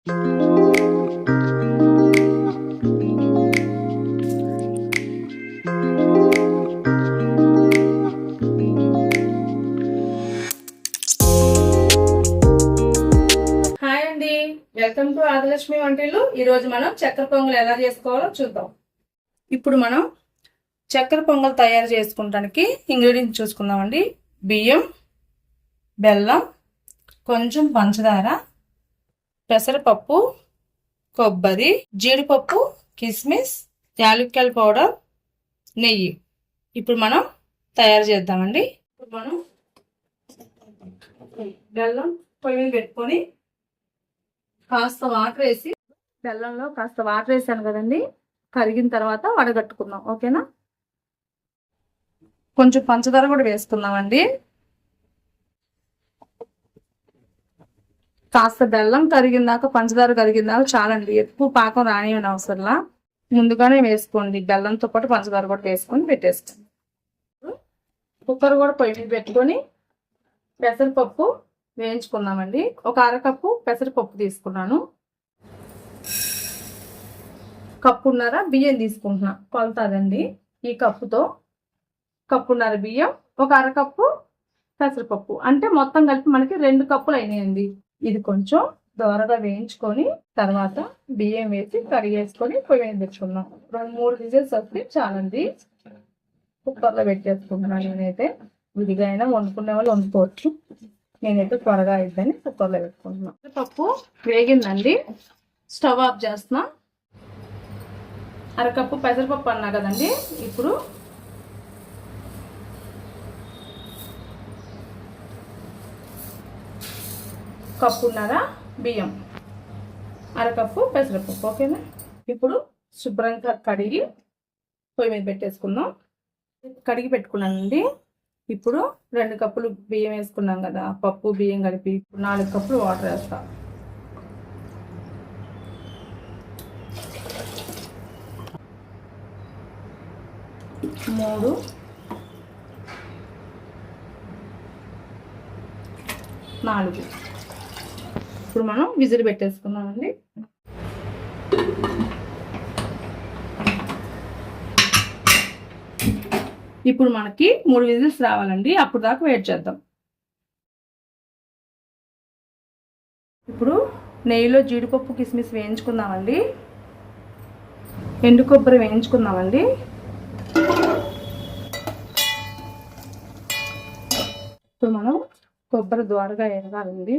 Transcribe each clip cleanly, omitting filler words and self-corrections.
Welcome to Adilakshmi వంటిల్లు. ఈరోజు మనం చక్కెర పొంగల్ ఎలా చేసుకోవాలో చూద్దాం. ఇప్పుడు మనం చక్కెర పొంగల్ తయారు చేసుకోవడానికి ఇంగ్రీడియంట్స్ చూసుకుందామండి. బియ్యం, బెల్లం, కొంచెం పంచదార, పెసరపప్పు, కొబ్బరి, జీడిపప్పు, కిస్మిస్, యాలక్కాయల పౌడర్, నెయ్యి. ఇప్పుడు మనం తయారు చేద్దామండి. ఇప్పుడు మనం బెల్లం పొయ్యి మీద పెట్టుకొని కాస్త వాటర్ వేసి, బెల్లంలో కాస్త వాటర్ వేసాను కదండి, కరిగిన తర్వాత వడగట్టుకుందాం. ఓకేనా? కొంచెం పంచదార కూడా వేసుకుందామండి. కాస్త బెల్లం కరిగిందాక, పంచదార కరిగిందాక చాలండి. ఎక్కువ పాకం రానివ్వని అవసరంలా, ముందుగానే వేసుకోండి. బెల్లంతో పాటు పంచదార కూడా వేసుకొని పెట్టేసుకోండి. కుక్కర్ కూడా పొయ్యి మీద పెట్టుకొని పెసరపప్పు వేయించుకుందామండి. ఒక అరకప్పు పెసరపప్పు తీసుకున్నాను. కప్పున్నర బియ్యం తీసుకుంటున్నా, కొలతాదండి. ఈ కప్పుతో కప్పున్నర బియ్యం, ఒక అరకప్పు పెసరపప్పు, అంటే మొత్తం కలిపి మనకి 2 కప్పులు అయినాయండి. ఇది కొంచెం దోరగా వేయించుకొని తర్వాత బియ్యం వేసి కడిగేసుకొని పొయ్యి మీద పెట్టుకుందాం. 2-3 విజిల్స్ వస్తే చాలండి. కుక్కర్లో పెట్టేసుకుంటున్నాను నేనైతే. విడిగా అయినా వండుకునే వాళ్ళు వండుకోవచ్చు. నేనైతే త్వరగా అయిద్దని కుక్కర్లో పెట్టుకుంటున్నాను. పప్పు వేగిందండి, స్టవ్ ఆఫ్ చేస్తున్నా. అరకప్పు పెసరపప్పు అన్నా కదండి, ఇప్పుడు కప్పున్నర బియ్యం, అరకప్పు పెసరపప్పు. ఓకేనా? ఇప్పుడు శుభ్రంగా కడిగి పొయ్యి మీద పెట్టేసుకుందాం. కడిగి పెట్టుకున్నానండి. ఇప్పుడు 2 కప్పులు బియ్యం వేసుకున్నాం కదా, పప్పు బియ్యం కలిపి 4 కప్పులు వాటర్ వేస్తా. మూడు, 4. ఇప్పుడు మనం విజిల్ పెట్టేసుకున్నామండి. ఇప్పుడు మనకి 3 విజిల్స్ రావాలండి, అప్పుడు దాకా వెయిట్ చేద్దాం. ఇప్పుడు నెయ్యిలో జీడిపప్పు, కిస్మిస్ వేయించుకుందామండి. ఎండు కొబ్బరి వేయించుకుందామండి. ఇప్పుడు మనం కొబ్బరి ద్వారగా వేయాలండి.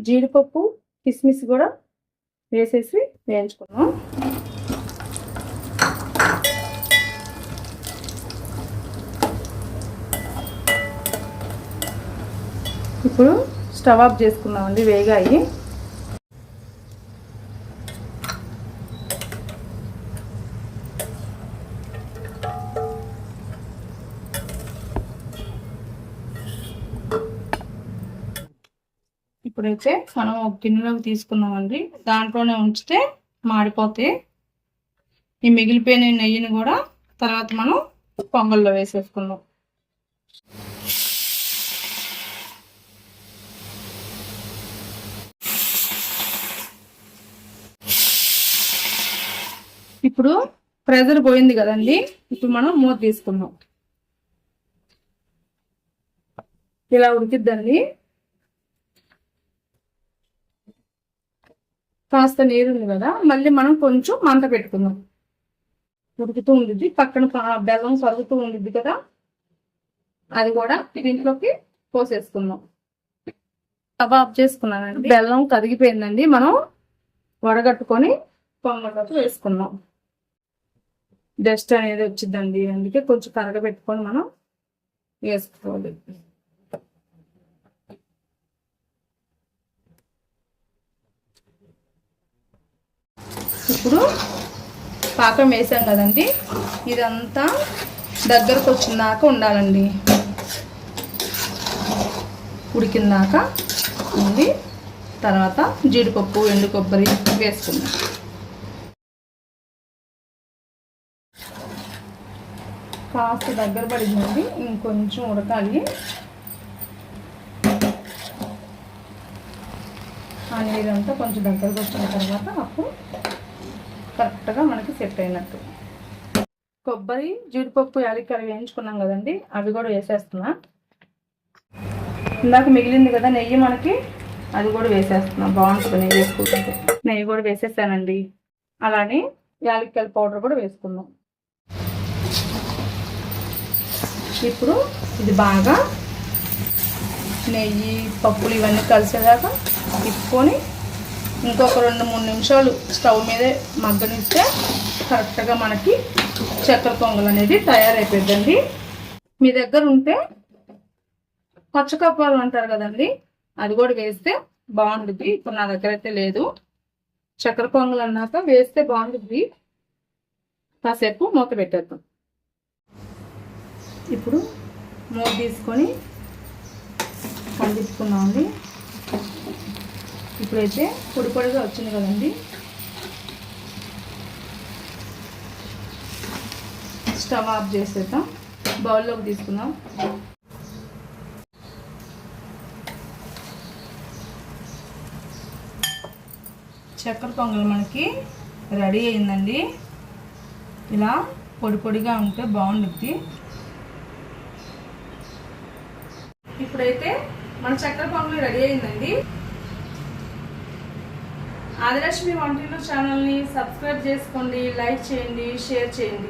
జీడిపప్పు, కిస్మిస్ కూడా వేసేసి వేయించుకుందాం. ఇప్పుడు స్టవ్ ఆఫ్ చేసుకుందామండి. వేగాయి. ఇప్పుడైతే మనం ఒక గిన్నెలోకి తీసుకుందామండి. దాంట్లోనే ఉంచితే మాడిపోతే, ఈ మిగిలిపోయిన నెయ్యిని కూడా తర్వాత మనం పొంగల్లో వేసేసుకుందాం. ఇప్పుడు ప్రెజర్ పోయింది కదండి, ఇప్పుడు మనం మూత తీసుకుందాం. ఇలా ఉడికిద్దండి. కాస్త నీరు ఉంది కదా, మళ్ళీ మనం కొంచెం మంట పెట్టుకుందాం. ఉడుకుతూ ఉండిద్ది, పక్కన బెల్లం కరుగుతూ ఉండిద్ది కదా, అది కూడా దీంట్లోకి పోసేసుకుందాం. స్టవ్ ఆఫ్ చేసుకున్నానండి. బెల్లం కరిగిపోయిందండి. మనం వడగట్టుకొని పొంగల్లోకి వేసుకుందాం. డస్ట్ అనేది వచ్చిందండి, అందుకే కొంచెం కరగబెట్టుకొని మనం వేసుకోవాలి. ఇప్పుడు పాకం వేసాం కదండి, ఇదంతా దగ్గరకు వచ్చిందాక ఉండాలండి. ఉడికిందాక ఉంది. తర్వాత జీడిపప్పు, ఎండు కొబ్బరి వేసుకుందాం. కాస్త దగ్గర పడిందండి, ఇంకొంచెం ఉడకాలి. ఆ నీరంతా కొంచెం దగ్గరకు వచ్చిన తర్వాత అప్పుడు కరెక్ట్గా మనకి సెట్ అయినట్టు. కొబ్బరి, జీడిపప్పు, యాలక్కాయలు వేయించుకున్నాం కదండి, అవి కూడా వేసేస్తున్నా. ఇందాక మిగిలింది కదా నెయ్యి మనకి, అది కూడా వేసేస్తున్నాం. బాగుంటుంది నెయ్యి వేసుకుంటుంటే. నెయ్యి కూడా వేసేసానండి. అలానే యాలక్కాయల పౌడర్ కూడా వేసుకున్నాం. ఇప్పుడు ఇది బాగా నెయ్యి, పప్పులు ఇవన్నీ కలిసేదాకా తిప్పుకొని ఇంకొక 2-3 నిమిషాలు స్టవ్ మీదే మగ్గనిస్తే కరెక్ట్గా మనకి చక్కెర పొంగల్ అనేది తయారైపోయిందండి. మీ దగ్గర ఉంటే పచ్చకప్పాలు అంటారు కదండి, అది కూడా వేస్తే బాగుంటుంది. ఇప్పుడు నా దగ్గర అయితే లేదు. చక్కెర పొంగల్ అన్నాక వేస్తే బాగుంటుంది. కాసేపు మూత పెట్టేద్దాం. ఇప్పుడు మూత తీసుకొని కలిపుకున్నామండి. ఇప్పుడైతే పొడి పొడిగా వచ్చింది కదండి, స్టవ్ ఆఫ్ చేసేద్దాం. బౌల్లోకి తీసుకుందాం. చక్కెర పొంగల్ మనకి రెడీ అయిందండి. ఇలా పొడి పొడిగా ఉంటే బాగుంటుంది. ఇప్పుడైతే మన చక్కెర పొంగల్ రెడీ అయిందండి. ఆదిలక్ష్మి వంటిల్లు ఛానల్ని సబ్స్క్రైబ్ చేసుకోండి, లైక్ చేయండి, షేర్ చేయండి.